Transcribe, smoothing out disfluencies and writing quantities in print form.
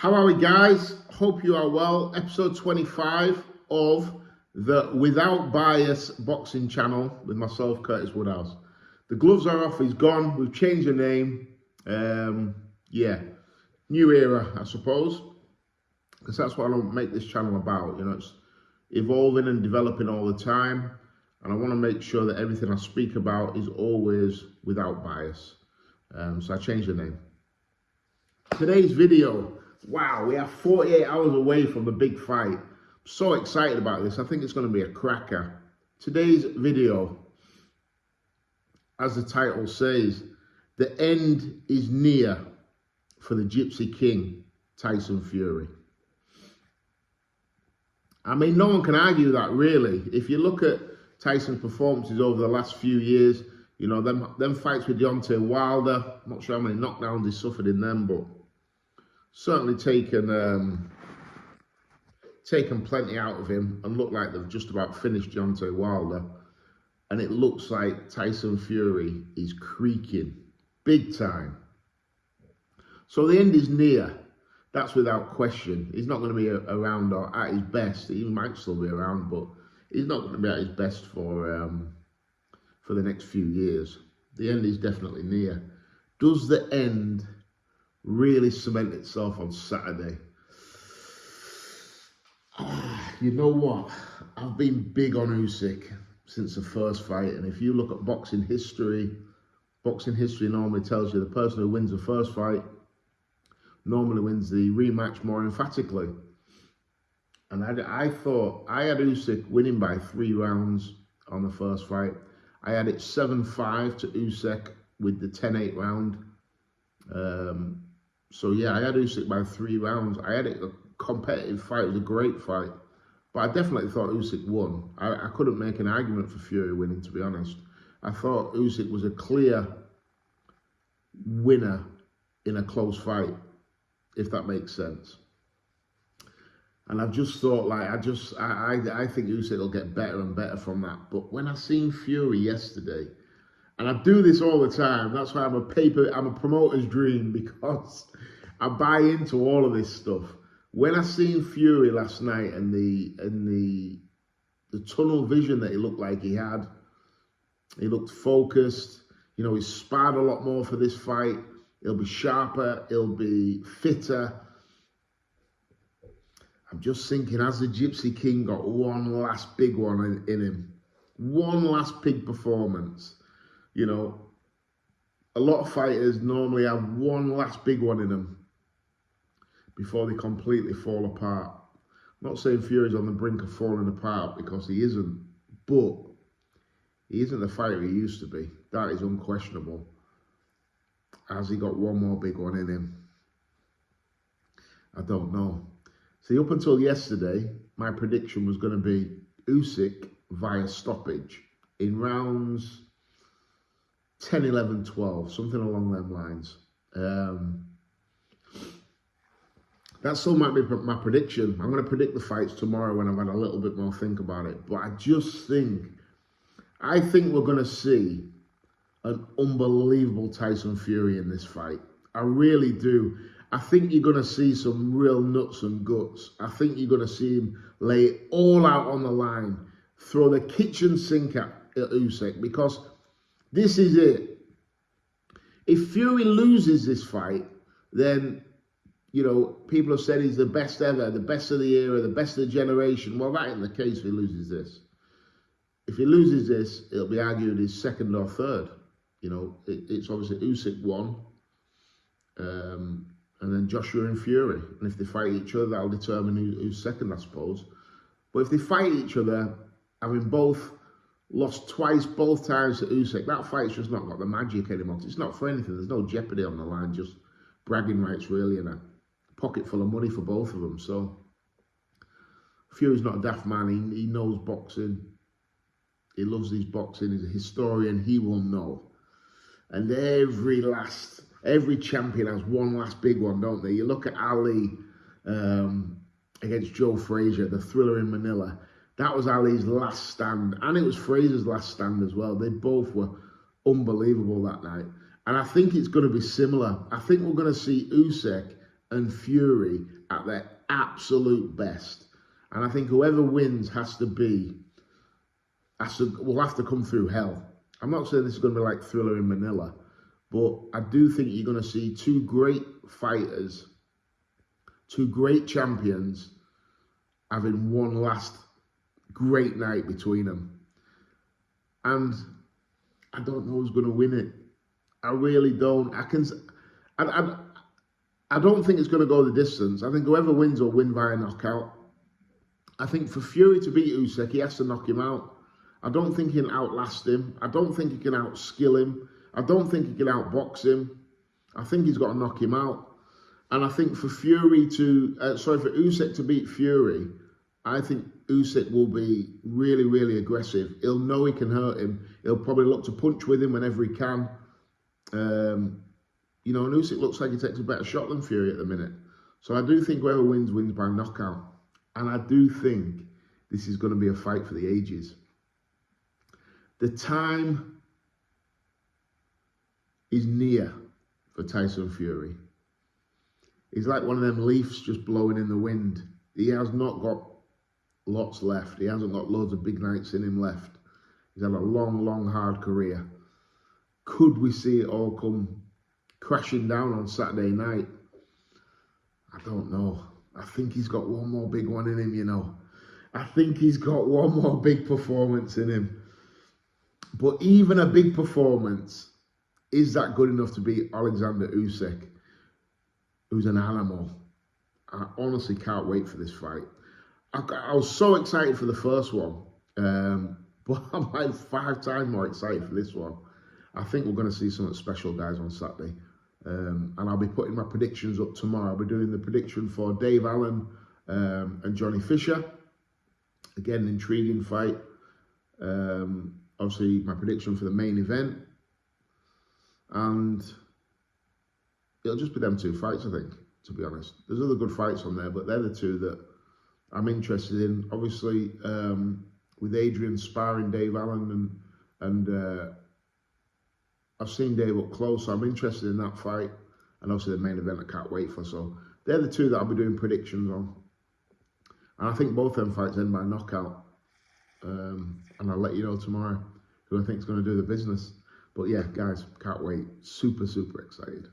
How are we, guys? Hope you are well. Episode 25 of the Without Bias boxing channel with myself, Curtis Woodhouse. The gloves are off, he's gone. We've changed the name. New era, I suppose, because that's what I want to make this channel about. You know, it's evolving and developing all the time, and I want to make sure that everything I speak about is always without bias. So I changed the name. Today's video, wow, we are 48 hours away from the big fight. I'm so excited about this. I think it's going to be a cracker. Today's video, as the title says, the end is near for the Gypsy King, Tyson Fury. I mean, no one can argue that, really. If you look at Tyson's performances over the last few years, you know, them fights with Deontay Wilder, I'm not sure how many knockdowns he suffered in them, but certainly taken plenty out of him and looked like they've just about finished Deontay Wilder. And it looks like Tyson Fury is creaking big time. So the end is near. That's without question. He's not going to be around or at his best. He might still be around, but he's not going to be at his best for the next few years. The end is definitely near. Does the end really cement itself on Saturday? You know what? I've been big on Usyk since the first fight, and if you look at boxing history normally tells you the person who wins the first fight normally wins the rematch more emphatically. And I thought I had Usyk winning by 3 rounds on the first fight. I had it 7-5 to Usyk with the 10-8 round. So yeah, I had Usyk by 3 rounds. I had it a competitive fight. It was a great fight. But I definitely thought Usyk won. I couldn't make an argument for Fury winning, to be honest. I thought Usyk was a clear winner in a close fight, if that makes sense. And I've just thought, like, I think Usyk will get better and better from that. But when I seen Fury yesterday, and I do this all the time, that's why I'm a promoter's dream, because I buy into all of this stuff. When I seen Fury last night and the tunnel vision that he looked like he had, he looked focused. You know, he's sparred a lot more for this fight. He'll be sharper, he'll be fitter. I'm just thinking, has the Gypsy King got one last big one in him? One last big performance. You know, a lot of fighters normally have one last big one in them before they completely fall apart. I'm not saying Fury's on the brink of falling apart, because he isn't, but he isn't the fighter he used to be. That is unquestionable. Has he got one more big one in him? I don't know. See, up until yesterday, my prediction was going to be Usyk via stoppage in rounds 10, 11, 12, something along them lines. That still might be my prediction. I'm going to predict the fights tomorrow when I've had a little bit more think about it. But I think we're going to see an unbelievable Tyson Fury in this fight. I really do. I think you're going to see some real nuts and guts. I think you're going to see him lay it all out on the line, throw the kitchen sink at Usyk, because this is it. If Fury loses this fight, then, you know, people have said he's the best ever, the best of the era, the best of the generation. Well, that ain't the case if he loses this. If he loses this, it'll be argued his second or third. You know, it's obviously Usyk won, and then Joshua and Fury. And if they fight each other, that'll determine who's second, I suppose. But if they fight each other, having both lost twice, both times to Usyk, that fight's just not got the magic anymore. It's not for anything. There's no jeopardy on the line, just bragging rights, really, and a pocket full of money for both of them. So Fury's not a daft man. He knows boxing. He loves his boxing. He's a historian. He will know. And every champion has one last big one, don't they? You look at Ali against Joe Frazier, the thriller in Manila. That was Ali's last stand, and it was Frazier's last stand as well. They both were unbelievable that night. And I think it's going to be similar. I think we're going to see Usyk and Fury at their absolute best. And I think whoever wins will have to come through hell. I'm not saying this is going to be like Thriller in Manila, but I do think you're going to see two great fighters, two great champions having one last great night between them. And I don't know who's going to win it. I really don't. I don't think it's going to go the distance. I think whoever wins will win via knockout. I think for Fury to beat Usyk, he has to knock him out. I don't think he can outlast him. I don't think he can outskill him. I don't think he can outbox him. I think he's got to knock him out. And I think for Usyk to beat Fury, I think Usyk will be really, really aggressive. He'll know he can hurt him. He'll probably look to punch with him whenever he can. You know, and Usyk looks like he takes a better shot than Fury at the minute. So I do think whoever wins, wins by knockout. And I do think this is going to be a fight for the ages. The time is near for Tyson Fury. He's like one of them leaves just blowing in the wind. He has not got lots left. He hasn't got loads of big nights in him left. He's had a long, long, hard career. Could we see it all come crashing down on Saturday night? I don't know. I think he's got one more big one in him, you know. I think he's got one more big performance in him. But even a big performance, is that good enough to beat Alexander Usyk, who's an animal? I honestly can't wait for this fight. I was so excited for the first one, but I'm like 5 times more excited for this one. I think we're going to see something special, guys, on Saturday. And I'll be putting my predictions up tomorrow. I'll be doing the prediction for Dave Allen and Johnny Fisher. Again, intriguing fight. Obviously, my prediction for the main event. And it'll just be them 2 fights, I think, to be honest. There's other good fights on there, but they're the 2 that I'm interested in. Obviously, with Adrian sparring Dave Allen and I've seen Dave up close, so I'm interested in that fight. And obviously the main event I can't wait for. So they're the 2 that I'll be doing predictions on. And I think both them fights end by knockout. And I'll let you know tomorrow who I think is going to do the business. But yeah, guys, can't wait. Super, super excited.